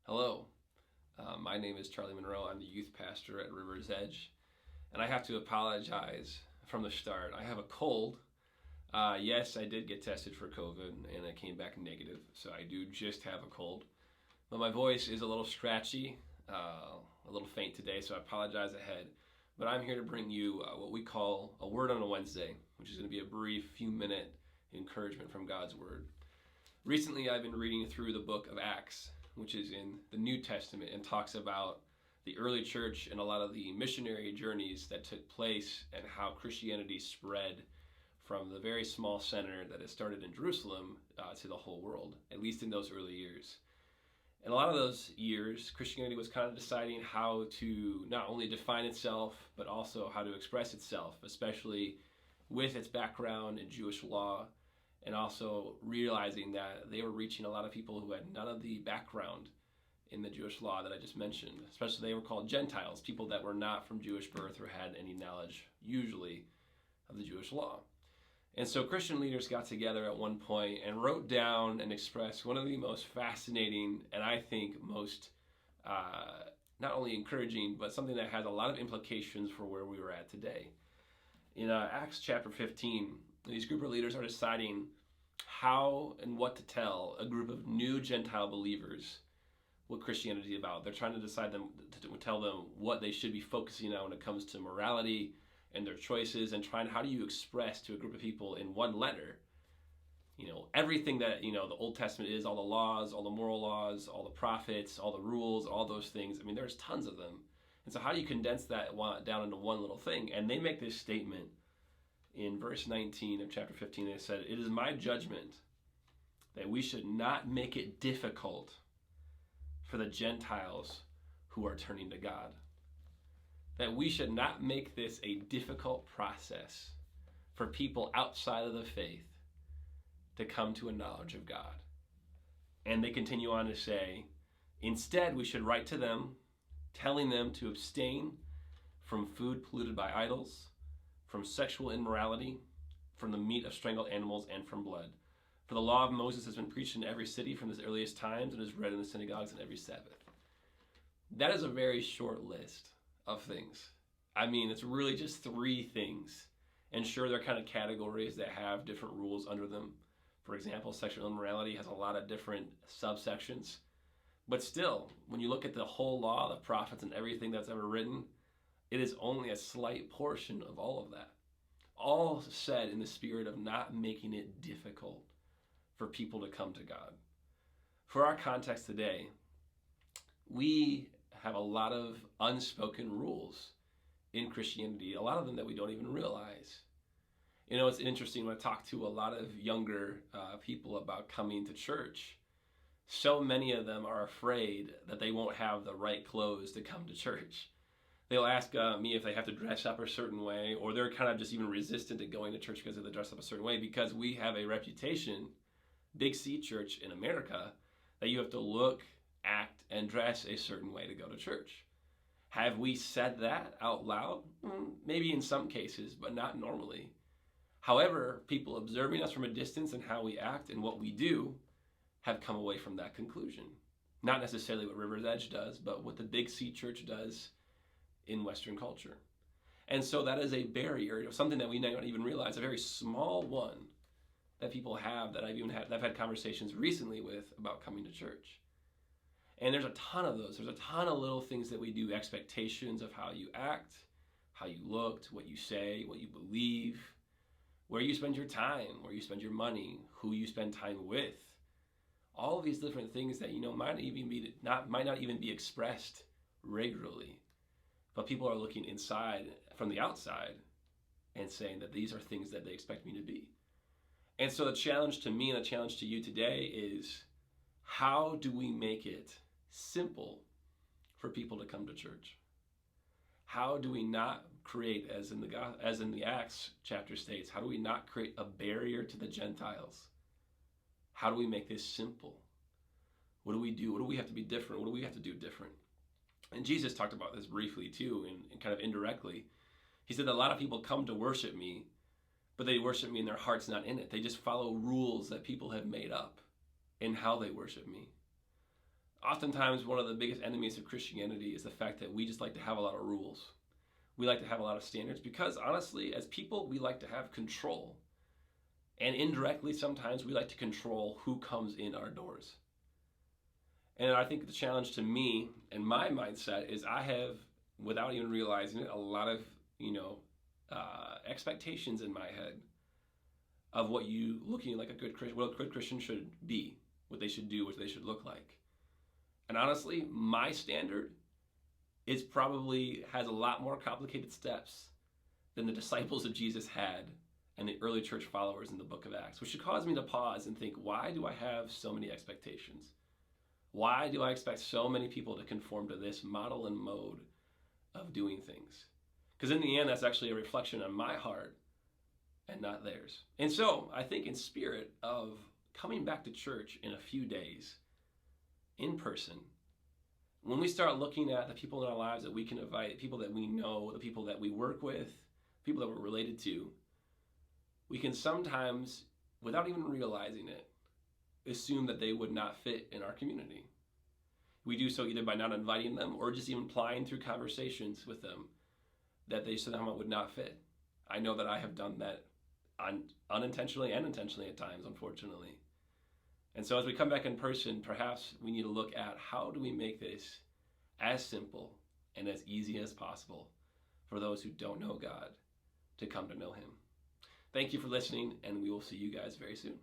Hello, my name is Charlie Monroe. I'm the youth pastor at River's Edge, and I have to apologize from the start. I have a cold. Yes, I did get tested for COVID, and I came back negative, so I do just have a cold. But my voice is a little scratchy, a little faint today, so I apologize ahead. But I'm here to bring you what we call a Word on a Wednesday, which is going to be a brief, few-minute encouragement from God's Word. Recently, I've been reading through the book of Acts, which is in the New Testament, and talks about the early church and a lot of the missionary journeys that took place and how Christianity spread from the very small center that it started in Jerusalem to the whole world, at least in those early years. In a lot of those years, Christianity was kind of deciding how to not only define itself, but also how to express itself, especially with its background in Jewish law, and also realizing that they were reaching a lot of people who had none of the background in the Jewish law that I just mentioned. Especially they were called Gentiles, people that were not from Jewish birth or had any knowledge, usually, of the Jewish law. And so Christian leaders got together at one point and wrote down and expressed one of the most fascinating and I think most not only encouraging, but something that has a lot of implications for where we were at today. In Acts chapter 15, these group of leaders are deciding how and what to tell a group of new Gentile believers what Christianity is about. They're trying to decide them to tell them what they should be focusing on when it comes to morality and their choices, and trying how do you express to a group of people in one letter, everything that the Old Testament is, all the laws, all the moral laws, all the prophets, all the rules, all those things. I mean, there's tons of them. And so how do you condense that down into one little thing? And they make this statement in verse 19 of chapter 15. They said, "It is my judgment that we should not make it difficult for the Gentiles who are turning to God." That we should not make this a difficult process for people outside of the faith to come to a knowledge of God. And they continue on to say, instead we should write to them, telling them to abstain from food polluted by idols, from sexual immorality, from the meat of strangled animals, and from blood. For the law of Moses has been preached in every city from its earliest times and is read in the synagogues on every Sabbath. That is a very short list of things. I mean, it's really just 3 things. And sure, they're kind of categories that have different rules under them. For example, sexual immorality has a lot of different subsections. But still, when you look at the whole law, the prophets, and everything that's ever written, it is only a slight portion of all of that. All said in the spirit of not making it difficult for people to come to God. For our context today, we have a lot of unspoken rules in Christianity, a lot of them that we don't even realize. It's interesting when I talk to a lot of younger people about coming to church. So many of them are afraid that they won't have the right clothes to come to church. They'll ask me if they have to dress up a certain way, or they're kind of just even resistant to going to church because they dress up a certain way, because we have a reputation, Big C Church in America, that you have to look, act, and dress a certain way to go to church. Have we said that out loud? Maybe in some cases, but not normally. However, people observing us from a distance and how we act and what we do have come away from that conclusion. Not necessarily what River's Edge does, but what the Big C Church does in Western culture. And so that is a barrier, something that we don't even realize, a very small one that people have, that I've had conversations recently with about coming to church. And there's a ton of those. There's a ton of little things that we do, expectations of how you act, how you looked, what you say, what you believe, where you spend your time, where you spend your money, who you spend time with. All of these different things that might not even be expressed regularly. But people are looking inside from the outside and saying that these are things that they expect me to be. And so the challenge to me and the challenge to you today is, how do we make it simple for people to come to church? How do we not create, as in the Acts chapter states, how do we not create a barrier to the Gentiles? How do we make this simple? What do we do? What do we have to be different? What do we have to do different? And Jesus talked about this briefly too, and kind of indirectly. He said that a lot of people come to worship me, but they worship me and their heart's not in it. They just follow rules that people have made up in how they worship me. Oftentimes, one of the biggest enemies of Christianity is the fact that we just like to have a lot of rules. We like to have a lot of standards because, honestly, as people, we like to have control. And indirectly, sometimes we like to control who comes in our doors. And I think the challenge to me and my mindset is I have, without even realizing it, a lot of, expectations in my head of what you looking like a good Christian, what a good Christian should be, what they should do, what they should look like. And honestly, my standard is probably has a lot more complicated steps than the disciples of Jesus had and the early church followers in the book of Acts, which should cause me to pause and think, why do I have so many expectations? Why do I expect so many people to conform to this model and mode of doing things? Because in the end, that's actually a reflection on my heart and not theirs. And so I think in spirit of coming back to church in a few days, in person, when we start looking at the people in our lives that we can invite, people that we know, the people that we work with, people that we're related to, we can sometimes, without even realizing it, assume that they would not fit in our community. We do so either by not inviting them or just even implying through conversations with them that they somehow would not fit. I know that I have done that unintentionally and intentionally at times, unfortunately. And so as we come back in person, perhaps we need to look at how do we make this as simple and as easy as possible for those who don't know God to come to know him. Thank you for listening, and we will see you guys very soon.